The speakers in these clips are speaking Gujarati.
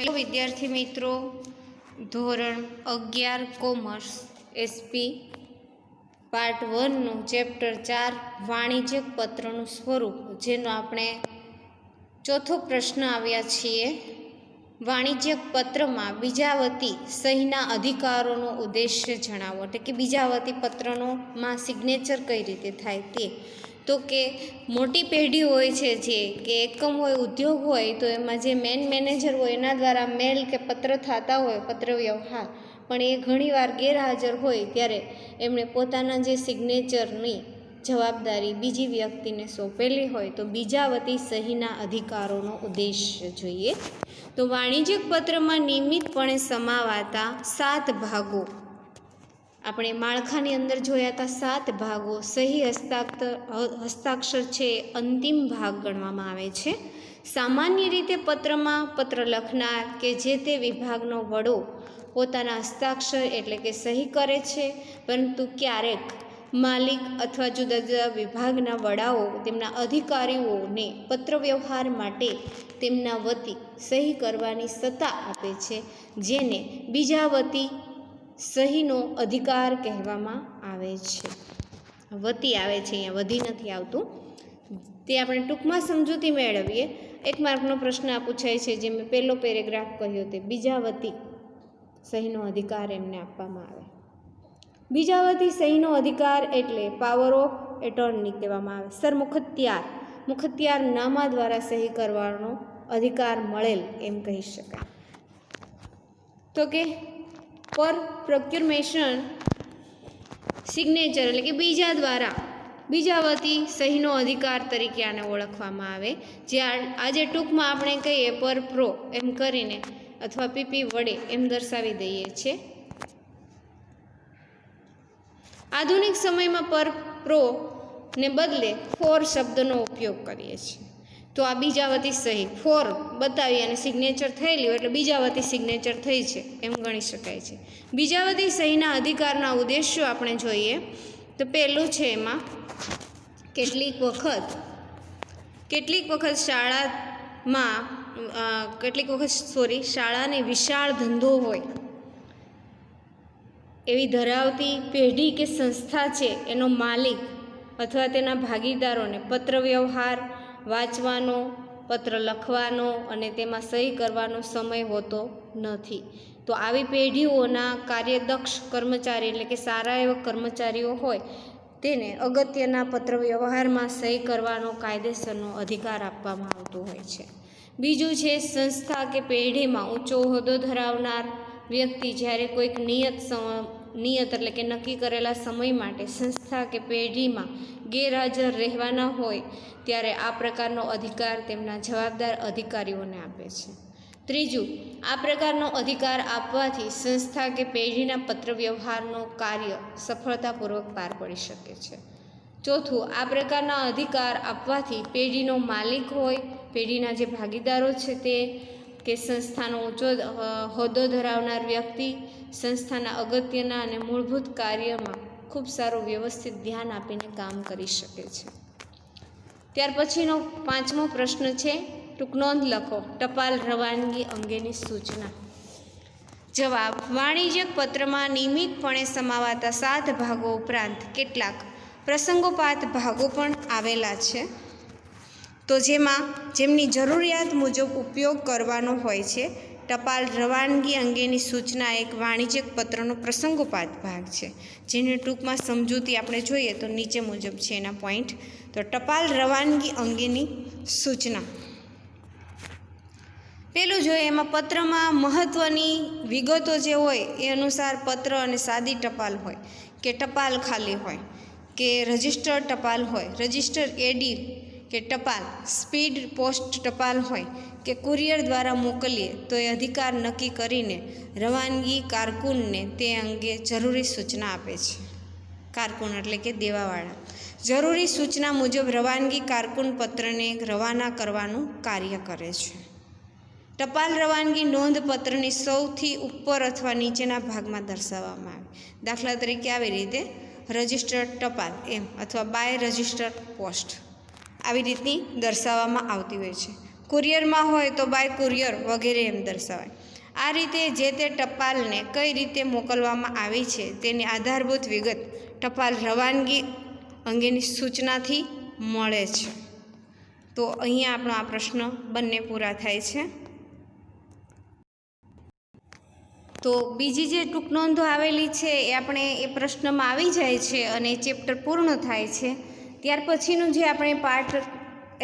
હેલો વિદ્યાર્થી મિત્રો, ધોરણ 11 કોમર્સ એસપી પાર્ટ 1નું ચેપ્ટર 4 વાણિજ્યક પત્રનું સ્વરૂપ, જેનો આપણે ચોથો પ્રશ્ન આવ્યા છીએ. વાણિજ્યક પત્રમાં બીજાવતી સહીના અધિકારોનો ઉદ્દેશ્ય જણાવો. એટલે કે બીજાવતી પત્રનોમાં સિગ્નેચર કઈ રીતે થાય તે. તો કે મોટી પેઢી હોય છે, જે કે એકમ હોય, ઉદ્યોગ હોય, તો એમાં જે મેન મેનેજર હોય એના દ્વારા મેલ કે પત્ર થતા હોય, પત્ર વ્યવહાર, પણ એ ઘણીવાર ગેરહાજર હોય ત્યારે એમણે પોતાના જે સિગ્નેચરની જવાબદારી બીજી વ્યક્તિને સોંપેલી હોય, તો બીજાવતી સહીના અધિકારોનો ઉદ્દેશ્ય જોઈએ. તો વાણિજ્યક પત્રમાં નિયમિતપણે સમાવાતા 7 ભાગો, આપણે માળખાની અંદર જોયા હતા 7 ભાગો. સહી હસ્તાક્ષર છે અંતિમ ભાગ ગણવામાં આવે છે. સામાન્ય રીતે પત્રમાં પત્ર લખનાર કે જે તે વિભાગનો વડો પોતાના હસ્તાક્ષર એટલે કે સહી કરે છે, પરંતુ ક્યારેક માલિક અથવા જુદા જુદા વિભાગના વડાઓ તેમના અધિકારીઓને પત્ર વ્યવહાર માટે તેમના વતી સહી કરવાની સત્તા આપે છે, જેને બીજાવતી સહીનો અધિકાર કહેવામાં આવે છે. વતી આવે છે, અહીંયા વધી નથી આવતું, તે આપણે ટૂંકમાં સમજૂતી મેળવીએ. 1 માર્કનો પ્રશ્ન આ પૂછાય છે, જે મેં પહેલો પેરેગ્રાફ કહ્યો તે બીજાવતી સહીનો અધિકાર એમને આપવામાં આવે. બીજાવતી સહીનો અધિકાર એટલે પાવર ઓફ એટર્ની કહેવામાં આવે. સર મુખત્યાર નામા દ્વારા સહી કરવાનો અધિકાર મળેલ એમ કહી શકાય. તો કે પર પ્રોક્યુરમેશન સિગ્નેચર એટલે કે બીજા દ્વારા બીજાવતી સહીનો અધિકાર તરીકે આને ઓળખવામાં આવે. જે આજે ટૂંકમાં આપણે કહીએ પર પ્રો એમ કરીને, અથવા પીપી વડે એમ દર્શાવી દઈએ છીએ. આધુનિક સમયમાં પર પ્રો ને બદલે ફોર શબ્દનો ઉપયોગ કરીએ છીએ. તો આ બીજાવતી સહી ફોર બતાવી અને સિગ્નેચર થયેલી હોય એટલે બીજાવતી સિગ્નેચર થઈ છે એમ ગણી શકાય છે. બીજાવતી સહીના અધિકારના ઉદ્દેશ્યો આપણે જોઈએ તો પહેલું છે, એમાં કેટલીક વખત શાળાને વિશાળ ધંધો હોય એવી ધરાવતી પેઢી કે સંસ્થા છે, એનો માલિક અથવા તેના ભાગીદારોને પત્ર વ્યવહાર વાંચવાનો, પત્ર લખવાનો અને તેમાં સહી કરવાનો સમય હોતો નથી. તો આવી પેઢીઓના કાર્યદક્ષ કર્મચારી એટલે કે સારા એવા કર્મચારીઓ હોય તેને અગત્યના પત્ર વ્યવહારમાં સહી કરવાનો કાયદેસરનો અધિકાર આપવામાં આવતો હોય છે. બીજું છે, સંસ્થા કે પેઢીમાં ઊંચો હોદ્દો ધરાવનાર વ્યક્તિ જ્યારે કોઈક નિયત એટલે કે નક્કી કરેલા સમય માટે સંસ્થા કે પેઢીમાં ગેરહાજર રહેવાના હોય ત્યારે આ પ્રકારનો અધિકાર તેમના જવાબદાર અધિકારીઓને આપે છે. ત્રીજું, આ પ્રકારનો અધિકાર આપવાથી સંસ્થા કે પેઢીના પત્ર વ્યવહારનો કાર્ય સફળતાપૂર્વક પાર પડી શકે છે. ચોથું, આ પ્રકારના અધિકાર આપવાથી પેઢીનો માલિક હોય, પેઢીના જે ભાગીદારો છે તે કે સંસ્થાનો ઊંચો હોદ્દો ધરાવનાર વ્યક્તિ સંસ્થાના અગત્યના અને મૂળભૂત કાર્યમાં ખૂબ સારું વ્યવસ્થિત ધ્યાન આપીને કામ કરી શકે છે. ત્યાર પછીનો 5મો પ્રશ્ન છે, ટૂંક નોંધ લખો. ટપાલ રવાનગી અંગેની સૂચના. જવાબ: વાણિજ્યક પત્રમાં નિયમિતપણે સમાવાતા 7 ભાગો ઉપરાંત કેટલાક પ્રસંગોપાત ભાગો પણ આવેલા છે, તો જેમની જરૂરિયાત મુજબ ઉપયોગ કરવાનો હોય છે. ટપાલ રવાનગી અંગેની સૂચના એક વાણિજ્યક પત્રનો પ્રસંગોપાત ભાગ છે, જેને ટૂંકમાં સમજૂતી આપણે જોઈએ તો નીચે મુજબ છે એના પોઈન્ટ. તો ટપાલ રવાનગી અંગેની સૂચના પેલું જોઈએ, એમાં પત્રમાં મહત્ત્વની વિગતો જે હોય એ અનુસાર પત્ર અને સાદી ટપાલ હોય કે ટપાલ ખાલી હોય કે રજિસ્ટર્ડ ટપાલ હોય, રજિસ્ટર એડી કે ટપાલ, સ્પીડ પોસ્ટ ટપાલ હોય કે કુરિયર દ્વારા મોકલીએ તો એ અધિકાર નક્કી કરીને રવાનગી કારકુનને તે અંગે જરૂરી સૂચના આપે છે. કારકુન એટલે કે દેવાવાળા. જરૂરી સૂચના મુજબ રવાનગી કારકુન પત્રને રવાના કરવાનું કાર્ય કરે છે. ટપાલ રવાનગી નોંધ પત્રની સૌથી ઉપર અથવા નીચેના ભાગમાં દર્શાવવામાં આવે. દાખલા તરીકે આવી રીતે રજિસ્ટર્ડ ટપાલ એમ, અથવા બાય રજિસ્ટર્ડ પોસ્ટ આવી રીતની દર્શાવવામાં આવતી હોય છે. કુરિયરમાં હોય તો બાય કુરિયર વગેરે એમ દર્શાવાય. આ રીતે જે તે ટપાલને કઈ રીતે મોકલવામાં આવી છે તેની આધારભૂત વિગત ટપાલ રવાનગી અંગેની સૂચનાથી મળે છે. તો અહીંયા આપણો આ પ્રશ્ન બંને પૂરા થાય છે. તો બીજી જે ટૂંક નોંધો આવેલી છે એ આપણે એ પ્રશ્નમાં આવી જાય છે અને એ ચેપ્ટર પૂર્ણ થાય છે. ત્યાર પછીનું જે આપણે પાર્ટ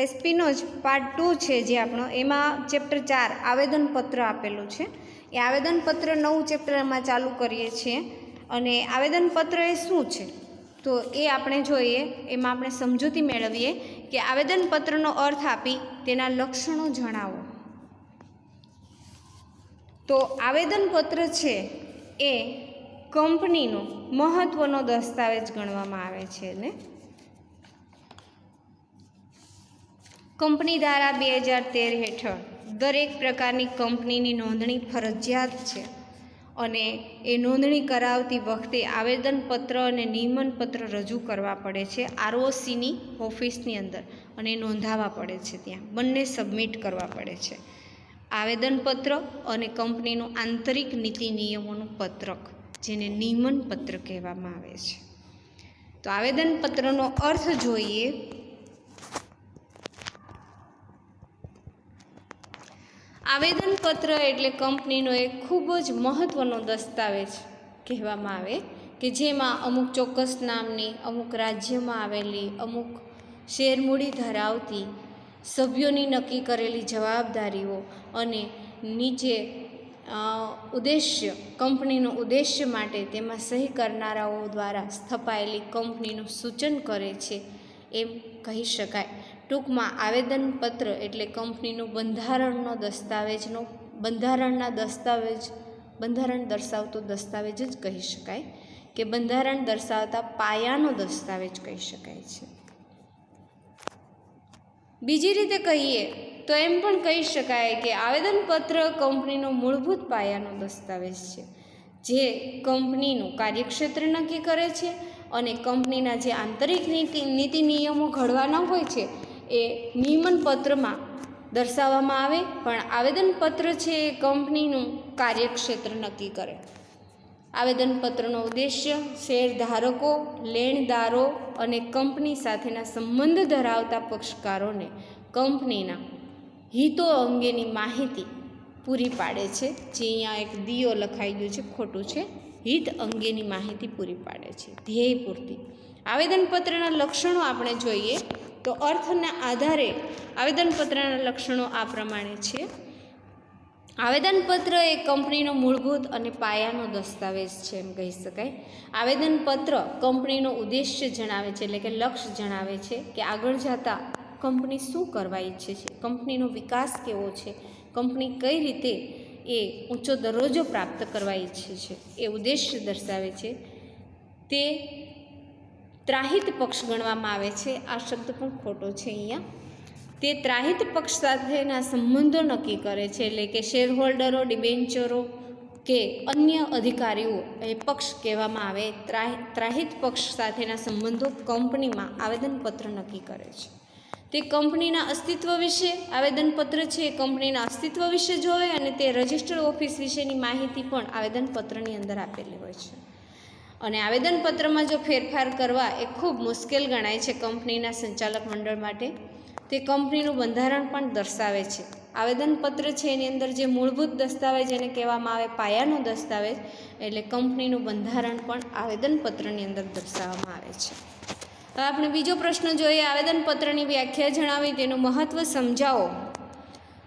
એસપીનો જ પાર્ટ 2 છે જે આપણો, એમાં ચેપ્ટર 4 આવેદનપત્ર આપેલું છે. એ આવેદનપત્ર નવું ચેપ્ટરમાં ચાલુ કરીએ છીએ. અને આવેદનપત્ર એ શું છે તો એ આપણે જોઈએ. એમાં આપણે સમજૂતી મેળવીએ કે આવેદનપત્રનો અર્થ આપી તેના લક્ષણો જણાવો. તો આવેદનપત્ર છે એ કંપનીનો મહત્ત્વનો દસ્તાવેજ ગણવામાં આવે છે ને કંપની ધારા 2013 હેઠળ દરેક પ્રકારની કંપનીની નોંધણી ફરજિયાત છે અને એ નોંધણી કરાવતી વખતે આવેદનપત્ર અને નિયમનપત્ર રજૂ કરવા પડે છે આરઓસીની ઓફિસની અંદર અને નોંધાવવા પડે છે. ત્યાં બંને સબમિટ કરવા પડે છે. આવેદનપત્ર અને કંપનીનું આંતરિક નીતિ નિયમોનું પત્રક જેને નિયમનપત્ર કહેવામાં આવે છે. તો આવેદનપત્રનો અર્થ જોઈએ. આવેદનપત્ર એટલે કંપનીનો એક ખૂબ જ મહત્ત્વનો દસ્તાવેજ કહેવામાં આવે કે જેમાં અમુક ચોક્કસ નામની, અમુક રાજ્યમાં આવેલી, અમુક શેરમૂડી ધરાવતી સભ્યોની નક્કી કરેલી જવાબદારીઓ અને નીચે ઉદ્દેશ્ય, કંપનીનો ઉદ્દેશ્ય માટે તેમાં સહી કરનારાઓ દ્વારા સ્થપાયેલી કંપનીનું સૂચન કરે છે એમ કહી શકાય. ટૂંકમાં આવેદનપત્ર એટલે કંપનીનું બંધારણ દર્શાવતો દસ્તાવેજ જ કહી શકાય કે બંધારણ દર્શાવતા પાયાનો દસ્તાવેજ કહી શકાય છે. બીજી રીતે કહીએ તો એમ પણ કહી શકાય કે આવેદનપત્ર કંપનીનો મૂળભૂત પાયાનો દસ્તાવેજ છે જે કંપનીનું કાર્યક્ષેત્ર નક્કી કરે છે અને કંપનીના જે આંતરિક નીતિ નિયમો ઘડવાના હોય છે એ નિયમનપત્રમાં દર્શાવવામાં આવે. પણ આવેદનપત્ર છે એ કંપનીનું કાર્યક્ષેત્ર નક્કી કરે. આવેદનપત્રનો ઉદ્દેશ્ય શેરધારકો, લેણદારો અને કંપની સાથેના સંબંધ ધરાવતા પક્ષકારોને કંપનીના હિતો અંગેની માહિતી પૂરી પાડે છે. જે અહીંયા એક દીયો લખાઈ ગયું છે, ખોટું છે. હિત અંગેની માહિતી પૂરી પાડે છે ધ્યેય પૂરતી. આવેદનપત્રના લક્ષણો આપણે જોઈએ તો અર્થના આધારે આવેદનપત્રના લક્ષણો આ પ્રમાણે છે. આવેદનપત્ર એ કંપનીનો મૂળભૂત અને પાયાનો દસ્તાવેજ છે એમ કહી શકાય. આવેદનપત્ર કંપનીનો ઉદ્દેશ્ય જણાવે છે એટલે કે લક્ષ્ય જણાવે છે કે આગળ જતાં કંપની શું કરવા ઈચ્છે છે, કંપનીનો વિકાસ કેવો છે, કંપની કઈ રીતે એ ઊંચો દરજ્જો પ્રાપ્ત કરવા ઈચ્છે છે એ ઉદ્દેશ્ય દર્શાવે છે. તે ત્રાહિત પક્ષ ગણવામાં આવે છે. આ શબ્દ પણ ખોટો છે અહીંયા. તે ત્રાહિત પક્ષ સાથેના સંબંધો નક્કી કરે છે એટલે કે શેરહોલ્ડરો, ડિબેન્ચરો કે અન્ય અધિકારીઓ એ પક્ષ કહેવામાં આવે. ત્રાહિત પક્ષ સાથેના સંબંધો કંપનીમાં આવેદનપત્ર નક્કી કરે છે. તે કંપનીના અસ્તિત્વ વિશે આવેદનપત્ર છે એ કંપનીના અસ્તિત્વ વિશે જોવે અને તે રજિસ્ટર્ડ ઓફિસ વિશેની માહિતી પણ આવેદનપત્રની અંદર આપેલી હોય છે. અને આવેદનપત્રમાં જો ફેરફાર કરવા એ ખૂબ મુશ્કેલ ગણાય છે કંપનીના સંચાલક મંડળ માટે. તે કંપનીનું બંધારણ પણ દર્શાવે છે. આવેદનપત્ર છે એની અંદર જે મૂળભૂત દસ્તાવેજ એને કહેવામાં આવે પાયાનો દસ્તાવેજ એટલે કંપનીનું બંધારણ પણ આવેદનપત્રની અંદર દર્શાવવામાં આવે છે. હવે આપણે બીજો પ્રશ્ન જોઈએ. આવેદનપત્રની વ્યાખ્યા જણાવી તેનું મહત્ત્વ સમજાવો.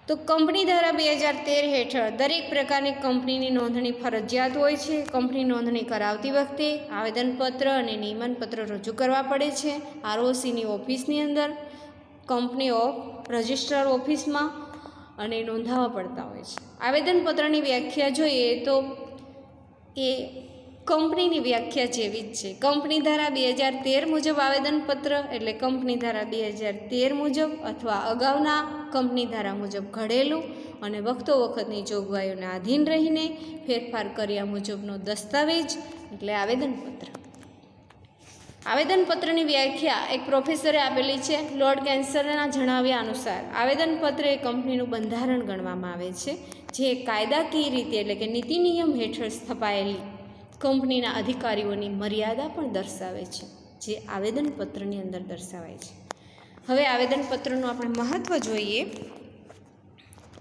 તો કંપની ધારા 2013 હેઠળ દરેક પ્રકારની કંપનીની નોંધણી ફરજિયાત હોય છે. કંપની નોંધણી કરાવતી વખતે આવેદનપત્ર અને નિયમનપત્ર રજૂ કરવા પડે છે આરઓસીની ઓફિસની અંદર, કંપની ઓફ રજિસ્ટર ઓફિસમાં અને નોંધાવવા પડતા હોય છે. આવેદનપત્રની વ્યાખ્યા જોઈએ તો એ કંપનીની વ્યાખ્યા જેવી જ છે. કંપની ધારા 2013 મુજબ આવેદનપત્ર એટલે કંપની ધારા 2013 મુજબ અથવા અગાઉના કંપની ધારા મુજબ ઘડેલું અને વખતોવખતની જોગવાઈઓને આધીન રહીને ફેરફાર કર્યા મુજબનો દસ્તાવેજ એટલે આવેદનપત્ર. આવેદનપત્રની વ્યાખ્યા એક પ્રોફેસરે આપેલી છે. લોર્ડ કેન્સરના જણાવ્યા અનુસાર આવેદનપત્ર એ કંપનીનું બંધારણ ગણવામાં આવે છે, જે કાયદાકીય રીતે એટલે કે નીતિ નિયમ હેઠળ સ્થપાયેલી કંપનીના અધિકારીઓની મર્યાદા પણ દર્શાવે છે, જે આવેદનપત્રની અંદર દર્શાવાય છે. હવે આવેદનપત્રનું આપણે મહત્ત્વ જોઈએ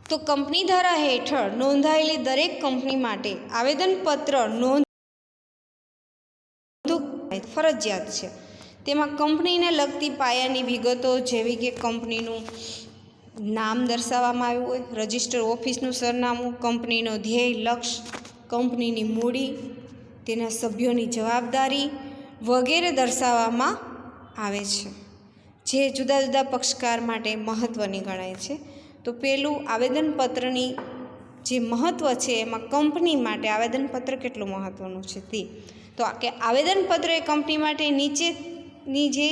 તો કંપની ધારા હેઠળ નોંધાયેલી દરેક કંપની માટે આવેદનપત્ર નોંધ ફરજિયાત છે. તેમાં કંપનીને લગતી પાયાની વિગતો જેવી કે કંપનીનું નામ દર્શાવવામાં આવ્યું હોય, રજિસ્ટર ઓફિસનું સરનામું, કંપનીનો ધ્યેય લક્ષ્ય, કંપનીની મૂડી, તેના સભ્યોની જવાબદારી વગેરે દર્શાવવામાં આવે છે, જે જુદા જુદા પક્ષકાર માટે મહત્ત્વની ગણાય છે. તો પહેલું આવેદનપત્રની જે મહત્ત્વ છે એમાં કંપની માટે આવેદનપત્ર કેટલું મહત્ત્વનું છે તે તો કે આવેદનપત્ર એ કંપની માટે નીચેની જે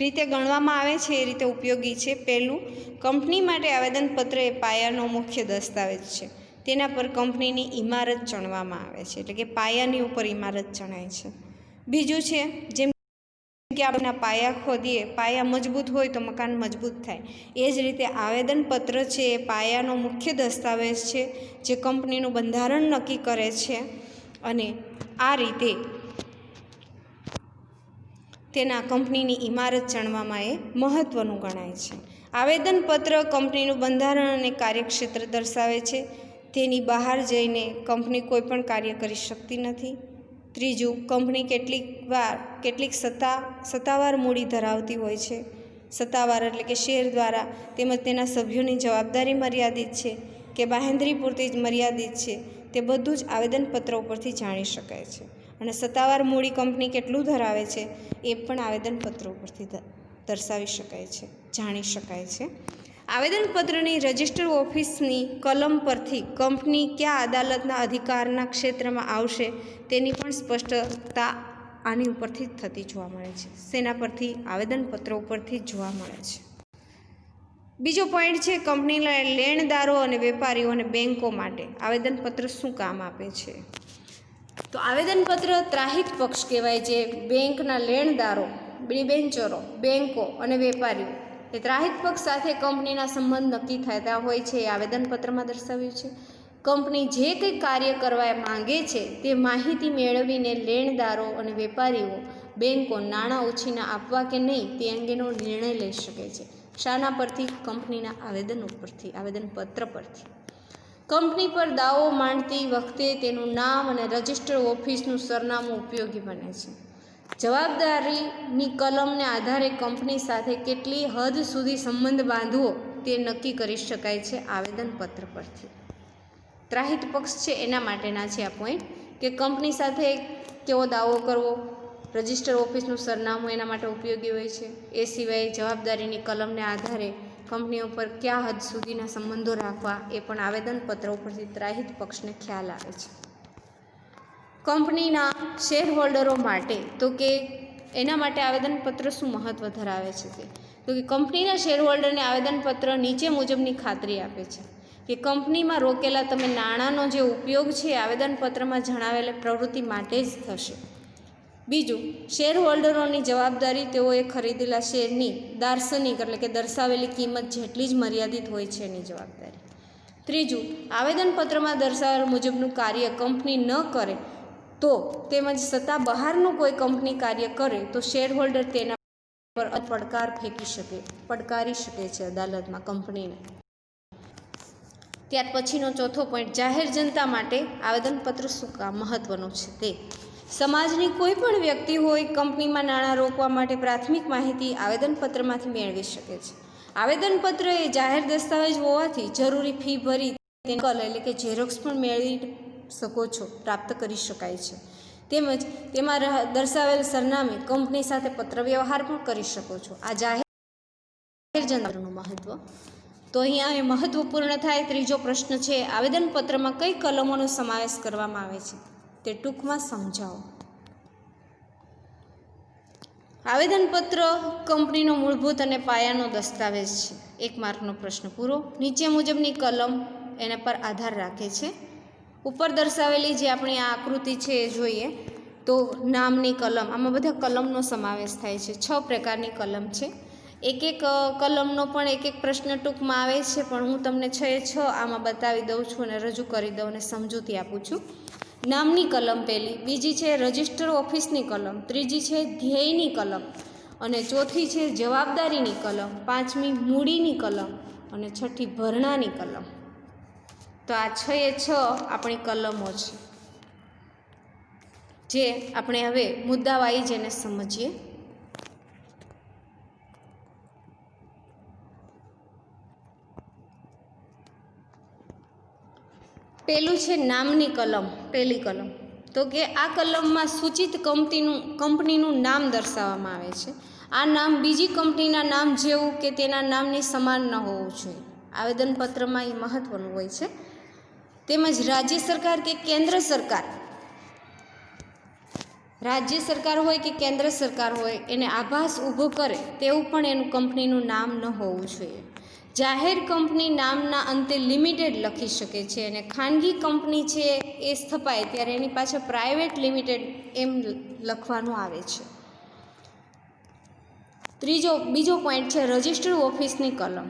રીતે ગણવામાં આવે છે એ રીતે ઉપયોગી છે. પહેલું, કંપની માટે આવેદનપત્ર એ પાયાનો મુખ્ય દસ્તાવેજ છે. તેના પર કંપનીની ઇમારત ચણવામાં આવે છે, એટલે કે પાયાની ઉપર ઇમારત ચણાય છે. બીજું છે જેમ કે આપણે પાયા ખોદીએ, પાયા મજબૂત હોય તો મકાન મજબૂત થાય, એ જ રીતે આવેદનપત્ર છે એ પાયાનો મુખ્ય દસ્તાવેજ છે, જે કંપનીનું બંધારણ નક્કી કરે છે અને આ રીતે તેના કંપનીની ઇમારત ચણવામાં એ મહત્ત્વનું ગણાય છે. આવેદનપત્ર કંપનીનું બંધારણ અને કાર્યક્ષેત્ર દર્શાવે છે. તેની બહાર જઈને કંપની કોઈ પણ કાર્ય કરી શકતી નથી. ત્રીજું, કંપની કેટલીક સત્તાવાર મૂડી ધરાવતી હોય છે. સત્તાવાર એટલે કે શેર દ્વારા, તેમજ તેના સભ્યોની જવાબદારી મર્યાદિત છે કે બાંહેધરી પૂરતી જ મર્યાદિત છે, તે બધું જ આવેદનપત્ર ઉપરથી જાણી શકાય છે. અને સત્તાવાર મૂડી કંપની કેટલું ધરાવે છે એ પણ આવેદનપત્ર ઉપરથી દર્શાવી શકાય છે, જાણી શકાય છે. આવેદનપત્રની રજિસ્ટર ઓફિસની કલમ પરથી કંપની કયા અદાલતના અધિકારના ક્ષેત્રમાં આવશે તેની પણ સ્પષ્ટતા આની ઉપરથી જ થતી જોવા મળે છે. શેના પરથી? આવેદનપત્રો ઉપરથી જ જોવા મળે છે. બીજો પોઈન્ટ છે કંપનીના લેણદારો અને વેપારીઓ અને બેન્કો માટે આવેદનપત્ર શું કામ આપે છે? તો આવેદનપત્ર ત્રાહિત પક્ષ કહેવાય, જે બેંકના લેણદારો, ડિબેન્ચરો, બેન્કો અને વેપારીઓ એ ત્રાહિત પક્ષ સાથે કંપનીના સંબંધ નક્કી થતા હોય છે એ આવેદનપત્રમાં દર્શાવ્યું છે. કંપની જે કંઈ કાર્ય કરવા માંગે છે તે માહિતી મેળવીને લેણદારો અને વેપારીઓ, બેન્કો નાણાં ઉછીના આપવા કે નહીં તે અંગેનો નિર્ણય લઈ શકે છે. શાના પરથી? કંપનીના આવેદનપત્ર પરથી. કંપની પર દાવો માંડતી વખતે તેનું નામ અને રજિસ્ટર ઓફિસનું સરનામું ઉપયોગી બને છે. જવાબદારીની કલમને આધારે કંપની સાથે કેટલી હદ સુધી સંબંધ બાંધવો તે નક્કી કરી શકાય છે આવેદનપત્ર પરથી. ત્રાહિત પક્ષ છે એના માટેના છે આ પોઈન્ટ, કે કંપની સાથે કેવો દાવો કરવો, રજિસ્ટર ઓફિસનું સરનામું એના માટે ઉપયોગી હોય છે. એ સિવાય જવાબદારીની કલમને આધારે કંપનીઓ પર કયા હદ સુધીના સંબંધો રાખવા એ પણ આવેદનપત્ર ઉપરથી ત્રાહિત પક્ષને ખ્યાલ આવે છે. કંપનીના શેર હોલ્ડરો માટે તો કે એના માટે આવેદનપત્ર શું મહત્ત્વ ધરાવે છે તે તો કે કંપનીના શેર હોલ્ડરને આવેદનપત્ર નીચે મુજબની ખાતરી આપે છે કે કંપનીમાં રોકેલા તમે નાણાંનો જે ઉપયોગ છે આવેદનપત્રમાં જણાવેલ પ્રવૃત્તિ માટે જ થશે. બીજું, શેર હોલ્ડરોની જવાબદારી તેઓએ ખરીદેલા શેરની દાર્શનિક એટલે કે દર્શાવેલી કિંમત જેટલી જ મર્યાદિત હોય છે એની જવાબદારી. ત્રીજું, આવેદનપત્રમાં દર્શાવેલ મુજબનું કાર્ય કંપની ન કરે તો તેમજ સત્તા બહારનું કોઈ કંપની કાર્ય કરે તો શેર હોલ્ડર તેના પર પડકારી શકે છે અદાલતમાં કંપનીને. ત્યાર પછીનો ચોથો પોઈન્ટ, જાહેર જનતા માટે આવેદનપત્ર શું કામ મહત્ત્વનું છે તે. સમાજની કોઈ પણ વ્યક્તિ હોય કંપનીમાં નાણાં રોકવા માટે પ્રાથમિક માહિતી આવેદનપત્રમાંથી મેળવી શકે છે. આવેદનપત્ર એ જાહેર દસ્તાવેજ હોવાથી જરૂરી ફી ભરી નકલ એટલે કે ઝેરોક્સ પણ મેળવી શકો છો, પ્રાપ્ત કરી શકાય છે. તેમજ તેમાં દર્શાવેલ સરનામે કંપની સાથે પત્ર વ્યવહાર પણ કરી શકો છો. આ જાહેર જનતાનું મહત્ત્વ. તો અહીંયા એ મહત્ત્વપૂર્ણ થાય. ત્રીજો પ્રશ્ન છે, આવેદનપત્રમાં કઈ કલમોનો સમાવેશ કરવામાં આવે છે તે ટૂંકમાં સમજાવો. આવેદનપત્ર કંપનીનો મૂળભૂત અને પાયાનો દસ્તાવેજ છે. 1 માર્કનો પ્રશ્ન પૂરો. નીચે મુજબની કલમ એના પર આધાર રાખે છે. ઉપર દર્શાવેલી જે આપણી આ આકૃતિ છે એ જોઈએ તો નામની કલમ, આમાં બધા કલમનો સમાવેશ થાય છે. 6 પ્રકારની કલમ છે. એક કલમનો પણ એક પ્રશ્ન ટૂંકમાં આવે છે, પણ હું તમને 6 આમાં બતાવી દઉં છું અને રજૂ કરી દઉં અને સમજૂતી આપું છું. નામની કલમ પહેલી, બીજી છે રજિસ્ટર ઓફિસની કલમ, ત્રીજી છે ધ્યેયની કલમ, અને ચોથી છે જવાબદારીની કલમ, પાંચમી મૂડીની કલમ અને છઠ્ઠી ભરણાની કલમ. તો આ 6 આપણી કલમો છે, જે આપણે હવે મુદ્દાવાઇઝ એને સમજીએ. પેલું છે નામની કલમ, પહેલી કલમ. તો કે આ કલમમાં સૂચિત કંપનીનું નામ દર્શાવવામાં આવે છે. આ નામ બીજી કંપનીના નામ જેવું કે તેના નામની સમાન ન હોવું જોઈએ. આવેદનપત્રમાં એ મહત્ત્વનું હોય છે. તેમજ રાજ્ય સરકાર કે કેન્દ્ર સરકાર, રાજ્ય સરકાર હોય કે કેન્દ્ર સરકાર હોય, એને આભાસ ઊભો કરે તેવું પણ એનું કંપનીનું નામ ન હોવું જોઈએ. જાહેર કંપની નામના અંતે લિમિટેડ લખી શકે છે, અને ખાનગી કંપની છે એ સ્થપાય ત્યારે એની પાછળ પ્રાઇવેટ લિમિટેડ એમ લખવાનું આવે છે. બીજો પોઈન્ટ છે રજિસ્ટર ઓફિસની કલમ.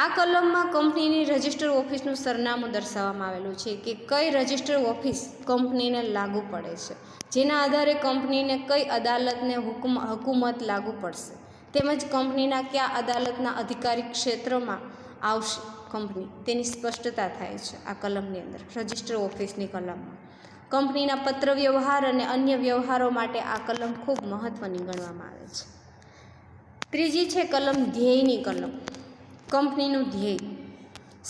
આ કલમમાં કંપનીની રજિસ્ટર ઓફિસનું સરનામું દર્શાવવામાં આવેલું છે કે કઈ રજિસ્ટર ઓફિસ કંપનીને લાગુ પડે છે, જેના આધારે કંપનીને કઈ અદાલતને હુકુમત લાગુ પડશે, તેમજ કંપનીના કયા અદાલતના અધિકારી ક્ષેત્રમાં આવશે કંપની, તેની સ્પષ્ટતા થાય છે આ કલમની અંદર. રજિસ્ટર ઓફિસની કલમમાં કંપનીના પત્ર વ્યવહાર અને અન્ય વ્યવહારો માટે આ કલમ ખૂબ મહત્ત્વની ગણવામાં આવે છે. ત્રીજી છે કલમ ધ્યેયની કલમ. કંપનીનું ધ્યેય.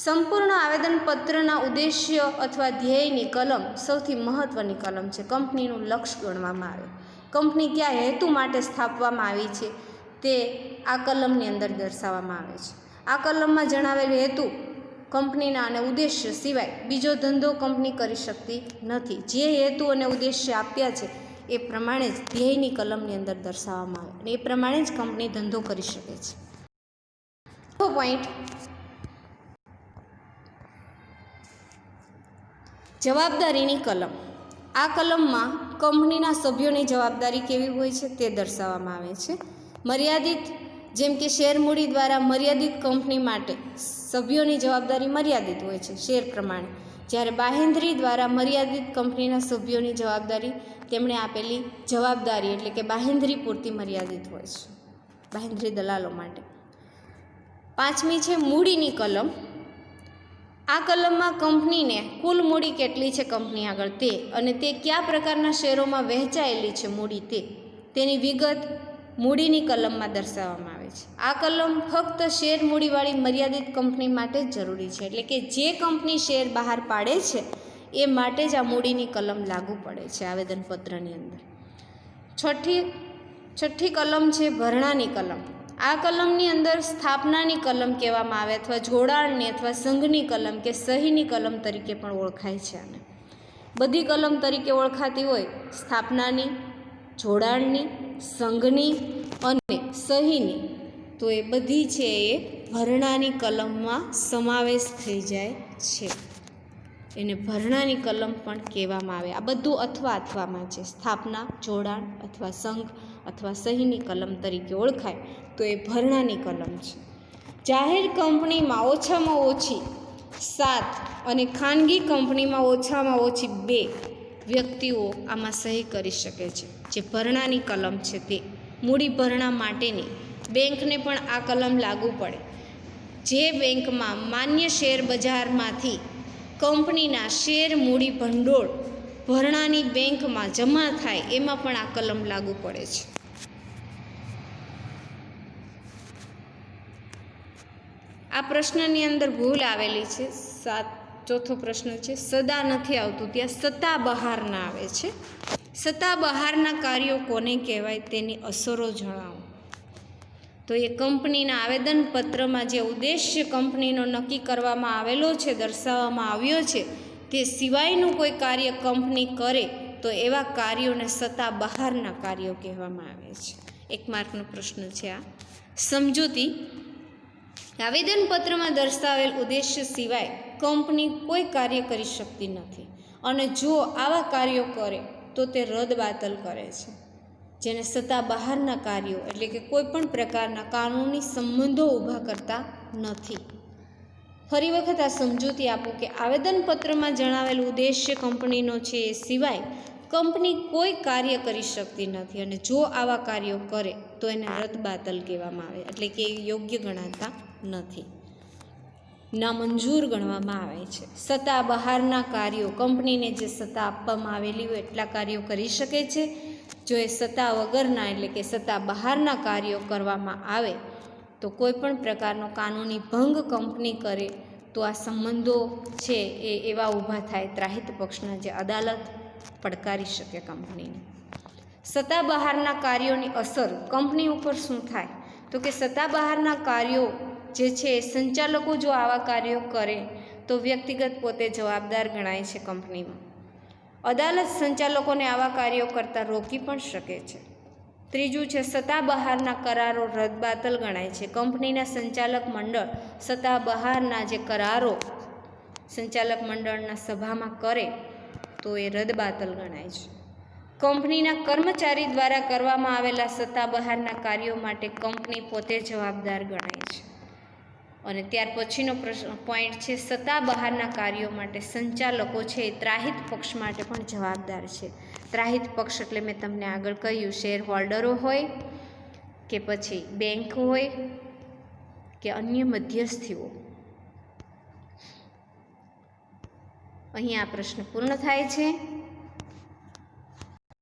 સંપૂર્ણ આવેદનપત્રના ઉદ્દેશ્ય અથવા ધ્યેયની કલમ સૌથી મહત્ત્વની કલમ છે. કંપનીનું લક્ષ્ય ગણવામાં આવે, કંપની કયા હેતુ માટે સ્થાપવામાં આવી છે તે આ કલમની અંદર દર્શાવવામાં આવે છે. આ કલમમાં જણાવેલ હેતુ કંપનીના અને ઉદ્દેશ્ય સિવાય બીજો ધંધો કંપની કરી શકતી નથી. જે હેતુ અને ઉદ્દેશ્ય આપ્યા છે એ પ્રમાણે જ ધ્યેયની કલમની અંદર દર્શાવવામાં આવે, અને એ પ્રમાણે જ કંપની ધંધો કરી શકે છે. પોઈન્ટ, જવાબદારીની કલમ. આ કલમમાં કંપનીના સભ્યોની જવાબદારી કેવી હોય છે તે દર્શાવવામાં આવે છે. મર્યાદિત, જેમ કે શેર મૂડી દ્વારા મર્યાદિત કંપની માટે સભ્યોની જવાબદારી મર્યાદિત હોય છે શેર પ્રમાણે, જ્યારે બાહેંધરી દ્વારા મર્યાદિત કંપનીના સભ્યોની જવાબદારી તેમણે આપેલી જવાબદારી એટલે કે બાહેંધરી પૂરતી મર્યાદિત હોય છે, બાહેંધરી દલાલો માટે. પાંચમી છે મૂડીની કલમ. આ કલમમાં કંપનીને કુલ મૂડી કેટલી છે કંપની આગળ તે, અને તે કયા પ્રકારના શેરોમાં વહેંચાયેલી છે મૂડી તેની વિગત મૂડીની કલમમાં દર્શાવવામાં આવે છે. આ કલમ ફક્ત શેર મૂડીવાળી મર્યાદિત કંપની માટે જ જરૂરી છે, એટલે કે જે કંપની શેર બહાર પાડે છે એ માટે જ આ મૂડીની કલમ લાગુ પડે છે આવેદનપત્રની અંદર. છઠ્ઠી કલમ છે ભરણાની કલમ. આ કલમની અંદર સ્થાપનાની કલમ કહેવામાં આવે, અથવા જોડાણની અથવા સંઘની કલમ કે સહીની કલમ તરીકે પણ ઓળખાય છે. આને બધી કલમ તરીકે ઓળખાતી હોય, સ્થાપનાની, જોડાણની, સંઘની અને સહીની, તો એ બધી છે એ ભરણાની કલમમાં સમાવેશ થઈ જાય છે. એને ભરણાની કલમ પણ કહેવામાં આવે. આ બધું અથવામાં છે. સ્થાપના, જોડાણ અથવા સંઘ અથવા સહીની કલમ તરીકે ઓળખાય તો એ ભરણાની કલમ છે. જાહેર કંપનીમાં ઓછામાં ઓછી 7 અને ખાનગી કંપનીમાં ઓછામાં ઓછી 2 વ્યક્તિઓ આમાં સહી કરી શકે છે, જે ભરણાની કલમ છે તે. મૂડી ભરણા માટેની બેંકને પણ આ કલમ લાગુ પડે. જે બેંકમાં માન્ય શેર બજારમાંથી કંપનીના શેર મૂડી ભંડોળ ભરણાની બેંકમાં જમા થાય એમાં પણ આ કલમ લાગુ પડે છે. આ પ્રશ્નની અંદર ભૂલ આવેલી છે. ચોથો પ્રશ્ન છે સદા નથી આવતું, ત્યાં સત્તા બહારના આવે છે. સત્તા બહારના કાર્યો કોને કહેવાય તેની અસરો જણાવો. તો એ કંપનીના આવેદનપત્રમાં જે ઉદ્દેશ્ય કંપનીનો નક્કી કરવામાં આવેલો છે, દર્શાવવામાં આવ્યો છે, તે સિવાયનું કોઈ કાર્ય કંપની કરે તો એવા કાર્યોને સત્તા બહારના કાર્યો કહેવામાં આવે છે. 1 માર્કનો પ્રશ્ન છે આ. સમજૂતી. આવેદનપત્રમાં દર્શાવેલ ઉદ્દેશ્ય સિવાય કંપની કોઈ કાર્ય કરી શકતી નથી, અને જો આવા કાર્યો કરે તો તે રદબાતલ કરે છે, જેને સત્તા બહારના કાર્યો એટલે કે કોઈ પણ પ્રકારના કાનૂની સંબંધો ઊભા કરતા નથી. ફરી વખત આ સમજૂતી આપું કે આવેદનપત્રમાં જણાવેલ ઉદ્દેશ્ય કંપનીનો છે એ સિવાય કંપની કોઈ કાર્ય કરી શકતી નથી, અને જો આવા કાર્યો કરે તો એને રદબાતલ કહેવામાં આવે, એટલે કે એ યોગ્ય ગણાતા નથી, નામંજૂર ગણવામાં આવે છે. સત્તા બહારના કાર્યો, કંપનીને જે સત્તા આપવામાં આવેલી હોય એટલા કાર્યો કરી શકે છે. જો એ સત્તા વગરના એટલે કે સત્તા બહારના કાર્યો કરવામાં આવે તો કોઈ પણ પ્રકારનો કાનૂની ભંગ કંપની કરે તો આ સંબંધો છે એ એવા ઊભા થાય ત્રાહિત પક્ષના, જે અદાલત પડકારી શકે કંપનીને. સત્તા બહારના કાર્યોની અસર કંપની ઉપર શું થાય? તો કે સત્તા બહારના કાર્યો જે છે એ સંચાલકો જો આવા કાર્યો કરે તો વ્યક્તિગત પોતે જવાબદાર ગણાય છે કંપનીમાં. અદાલત સંચાલકોને આવા કાર્યો કરતાં રોકી પણ શકે છે. ત્રીજું છે સત્તા બહારના કરારો રદબાતલ ગણાય છે. કંપનીના સંચાલક મંડળ સત્તા બહારના જે કરારો સંચાલક મંડળના સભામાં કરે તો એ રદબાતલ ગણાય છે. કંપનીના કર્મચારી દ્વારા કરવામાં આવેલા સત્તા બહારના કાર્યો માટે કંપની પોતે જવાબદાર ગણાય છે. અને ત્યાર પછીનો પોઈન્ટ છે સત્તા બહારના કાર્યો માટે સંચાલકો છે એ ત્રાહિત પક્ષ માટે પણ જવાબદાર છે. ત્રાહિત પક્ષ એટલે મેં તમને આગળ કહ્યું, શેર હોલ્ડરો હોય કે પછી બેંક હોય કે અન્ય મધ્યસ્થીઓ. અહીં આ પ્રશ્ન પૂર્ણ થાય છે.